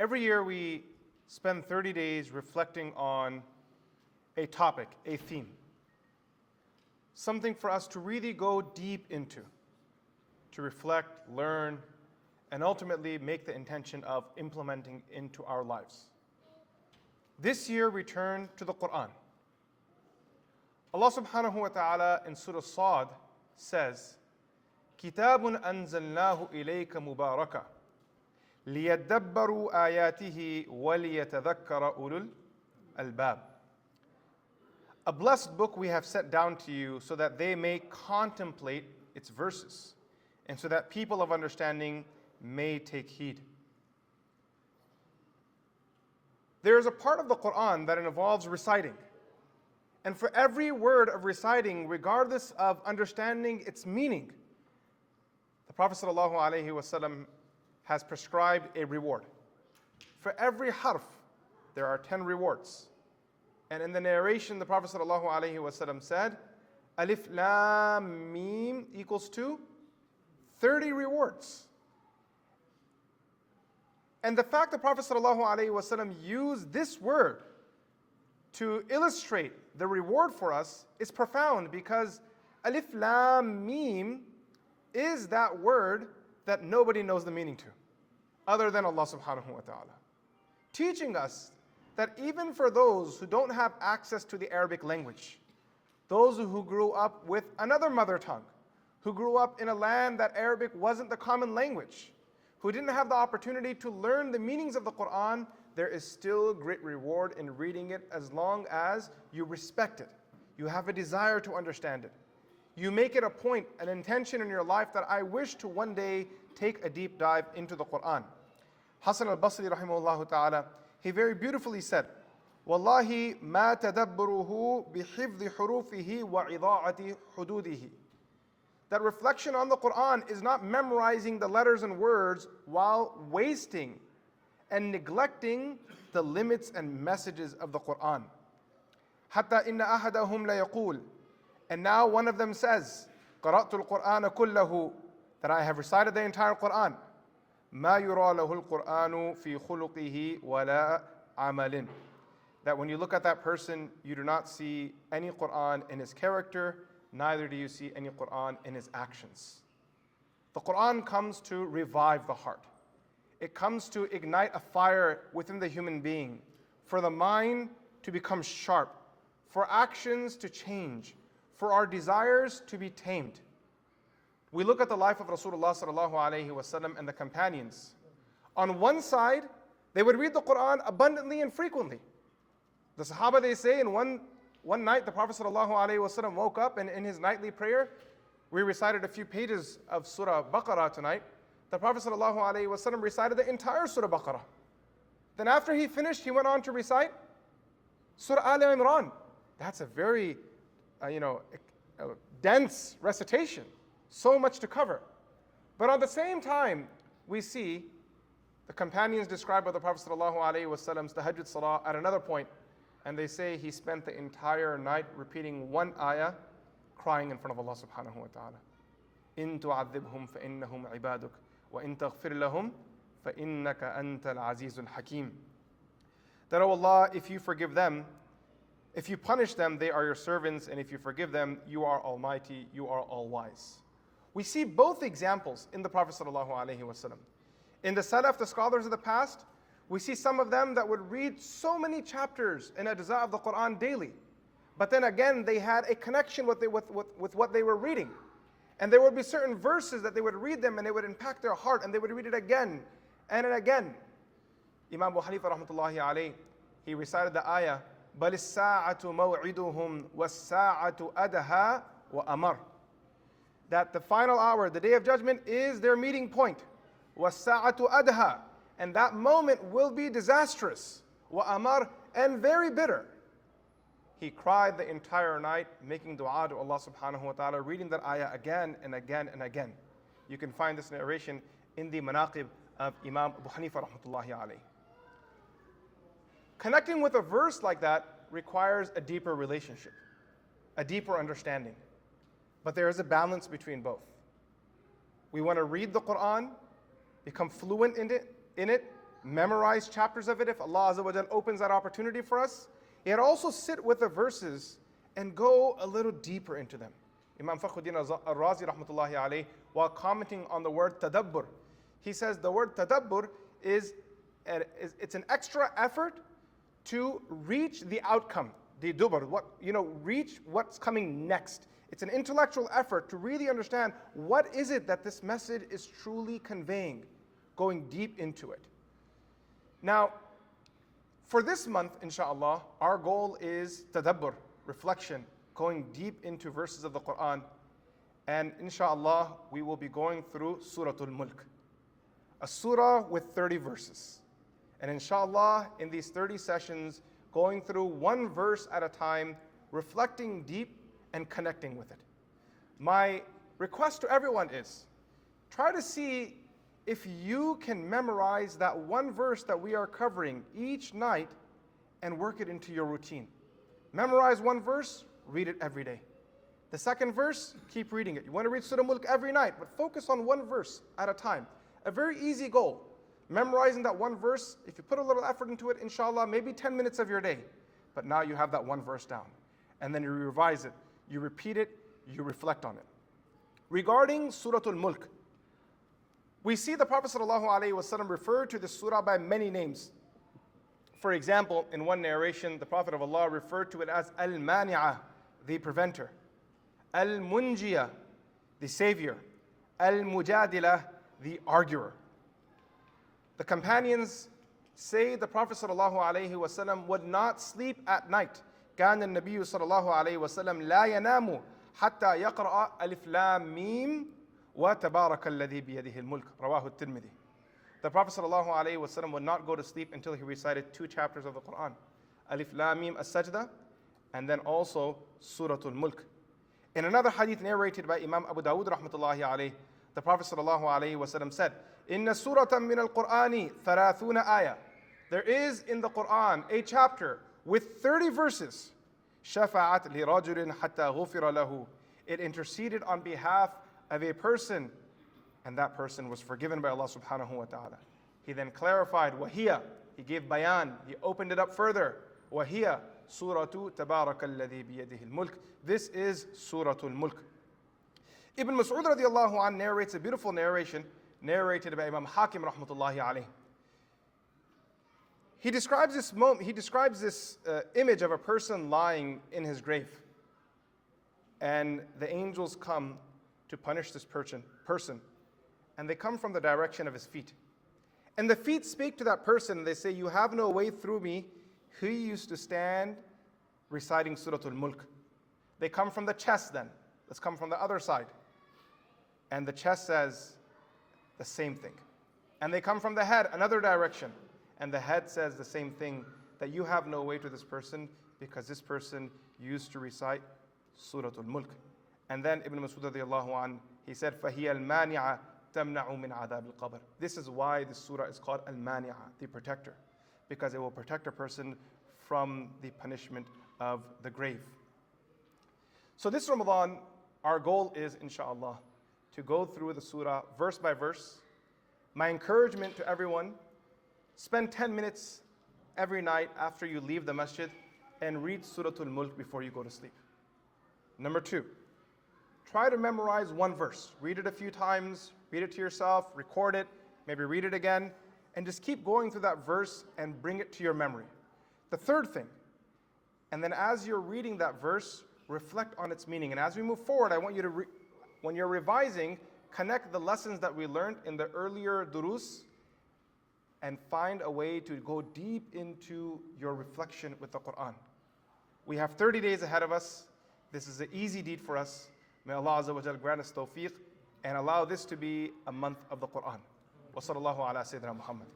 Every year we spend 30 days reflecting on a topic, a theme, something for us to really go deep into, to reflect, learn, and ultimately make the intention of implementing into our lives. This year we turn to the Qur'an. Allah subhanahu wa ta'ala in Surah Sad says, كِتَابٌ أَنزَلْنَاهُ إِلَيْكَ مُبَارَكًا لِيَدَّبَّرُوا آيَاتِهِ وَلِيَتَذَكَّرَ أُولُو الْأَلْبَابِ. A blessed book we have set down to you so that they may contemplate its verses and so that people of understanding may take heed. There is a part of the Qur'an that involves reciting. And for every word of reciting, regardless of understanding its meaning, the Prophet ﷺ has prescribed a reward. For every harf, there are 10 rewards. And in the narration, the Prophet ﷺ said, Alif Lam Mim equals to 30 rewards. And the fact that Prophet ﷺ used this word to illustrate the reward for us is profound, because Alif Lam Mim is that word that nobody knows the meaning to other than Allah subhanahu wa ta'ala, teaching us that even for those who don't have access to the Arabic language, those who grew up with another mother tongue, who grew up in a land that Arabic wasn't the common language, who didn't have the opportunity to learn the meanings of the Qur'an, there is still great reward in reading it as long as you respect it. You have a desire to understand it. You make it a point, an intention in your life that I wish to one day take a deep dive into the Qur'an. Hasan al-Basri rahimahullah ta'ala, he very beautifully said, Wallahi ma tadabburuhu bihifdhi hurufihi wa ida'ati hududihi. That reflection on the Qur'an is not memorizing the letters and words while wasting and neglecting the limits and messages of the Qur'an. Hatta inna ahadahum la yaqul. And now one of them says, قرأت القرآن كله, that I have recited the entire Qur'an. ما يرى له القرآن في خلقه ولا عمل. That when you look at that person, you do not see any Qur'an in his character, neither do you see any Qur'an in his actions. The Qur'an comes to revive the heart. It comes to ignite a fire within the human being, for the mind to become sharp, for actions to change, for our desires to be tamed. We look at the life of Rasulullah sallallahu alaihi wasallam and the companions. On one side, they would read the Qur'an abundantly and frequently. The Sahaba, they say, in one night, the Prophet sallallahu alaihi wasallam woke up, and in his nightly prayer, we recited a few pages of Surah Baqarah tonight. The Prophet sallallahu alaihi wasallam recited the entire Surah Baqarah. Then after he finished, he went on to recite Surah Al Imran. That's a very dense recitation, so much to cover. But at the same time, we see the companions described by the Prophet ﷺ's tahajjud salah at another point, and they say he spent the entire night repeating one ayah, crying in front of Allah subhanahu wa ta'ala. إِن تُعَذِّبْهُمْ فَإِنَّهُمْ عِبَادُكَ وَإِن تَغْفِرْ لَهُمْ فَإِنَّكَ أَنْتَ الْعَزِيزُ الْحَكِيمُ. That, O Allah, if you forgive them, if you punish them, they are your servants, and if you forgive them, you are almighty, you are all-wise. We see both examples in the Prophet ﷺ. In the Salaf, the scholars of the past, we see some of them that would read so many chapters in ajza of the Qur'an daily. But then again, they had a connection with what they were reading. And there would be certain verses that they would read them and it would impact their heart, and they would read it again and again. Imam Abu Hanifa rahmatullahi alayhi, he recited the ayah, بَلِ السَّاعَةُ مَوْعِدُهُمْ وَالسَّاعَةُ أَدْهَا وَأَمَرُ. That the final hour, the day of judgment, is their meeting point. وَالسَّاعَةُ أَدْهَا. And that moment will be disastrous. وَأَمَرُ. And very bitter. He cried the entire night, making dua to Allah subhanahu wa ta'ala, reading that ayah again and again and again. You can find this narration in the Manaqib of Imam Abu Hanifa rahmatullahi alayhi. Connecting with a verse like that requires a deeper relationship, a deeper understanding. But there is a balance between both. We want to read the Qur'an, become fluent in it, memorize chapters of it if Allah Azza wa Jal opens that opportunity for us, yet also sit with the verses and go a little deeper into them. Imam Fakhruddin al-Razi rahmatullahi alayhi, while commenting on the word tadabbur, he says the word tadabbur it's an extra effort to reach the outcome, the dubar, reach what's coming next. It's an intellectual effort to really understand what is it that this message is truly conveying, going deep into it. Now, for this month, inshallah, our goal is tadabbur, reflection, going deep into verses of the Qur'an. And inshallah, we will be going through Surah al-Mulk, a surah with 30 verses. And inshallah, in these 30 sessions, going through one verse at a time, reflecting deep and connecting with it. My request to everyone is, try to see if you can memorize that one verse that we are covering each night and work it into your routine. Memorize one verse, read it every day. The second verse, keep reading it. You want to read Surah al-Mulk every night, but focus on one verse at a time. A very easy goal. Memorizing that one verse, if you put a little effort into it, inshallah, maybe 10 minutes of your day. But now you have that one verse down. And then you revise it, you repeat it, you reflect on it. Regarding Surah al-Mulk, we see the Prophet ﷺ refer to this surah by many names. For example, in one narration, the Prophet of Allah referred to it as al-Mani'ah, the preventer, al-Munjiyah, the savior, al-Mujadilah, the arguer. The companions say the Prophet ﷺ would not sleep at night. كان النبي صلى الله عليه وسلم لا ينام حتى يقرأ ألف لام ميم وتبارك الذي بيده الملك رواه الترمذي. The Prophet ﷺ would not go to sleep until he recited 2 chapters of the Qur'an, Alif Lam Mim as-Sajda, and then also Surah al-Mulk. In another hadith narrated by Imam Abu Dawud rahmatullahi alayhi, the Prophet ﷺ said, Inna suratan min al-Qur'ani 30 ayah. There is in the Qur'an a chapter with 30 verses. Shafa'at li rajulin hatta ghufira lahu. It interceded on behalf of a person, and that person was forgiven by Allah subhanahu wa ta'ala. He then clarified, wahiya. He gave bayan. He opened it up further. Wahiya suratu tabaraka alladhi biyadihi al-mulk. This is Surah al-Mulk. Ibn Mas'ud radiallahu anh narrates a beautiful narration narrated by Imam Hakim rahmatullahi alayhi. He describes this image of a person lying in his grave. And the angels come to punish this person. And they come from the direction of his feet. And the feet speak to that person. And they say, you have no way through me. He used to stand reciting Surah al-Mulk. They come from the chest then. Let's come from the other side. And the chest says the same thing. And they come from the head, another direction. And the head says the same thing, that you have no way to this person because this person used to recite Surah al-Mulk. And then Ibn Mas'ud radiallahu anh, he said, فَهِيَ الْمَانِعَةِ تَمْنَعُ مِنْ عَذَابِ الْقَبْرِ. This is why this surah is called al-Mani'ah, the protector, because it will protect a person from the punishment of the grave. So this Ramadan, our goal is, inshallah, to go through the surah verse by verse. My encouragement to everyone, spend 10 minutes every night after you leave the masjid and read Surah al-Mulk before you go to sleep. Number 2, try to memorize one verse. Read it a few times, read it to yourself, record it, maybe read it again, and just keep going through that verse and bring it to your memory. The third thing, and then as you're reading that verse, reflect on its meaning. And as we move forward, I want you to, when you're revising, connect the lessons that we learned in the earlier durus and find a way to go deep into your reflection with the Qur'an. We have 30 days ahead of us. This is an easy deed for us. May Allah Azza wa Jal grant us tawfiq and allow this to be a month of the Qur'an. Wa sallallahu ala Sayyidina Muhammad.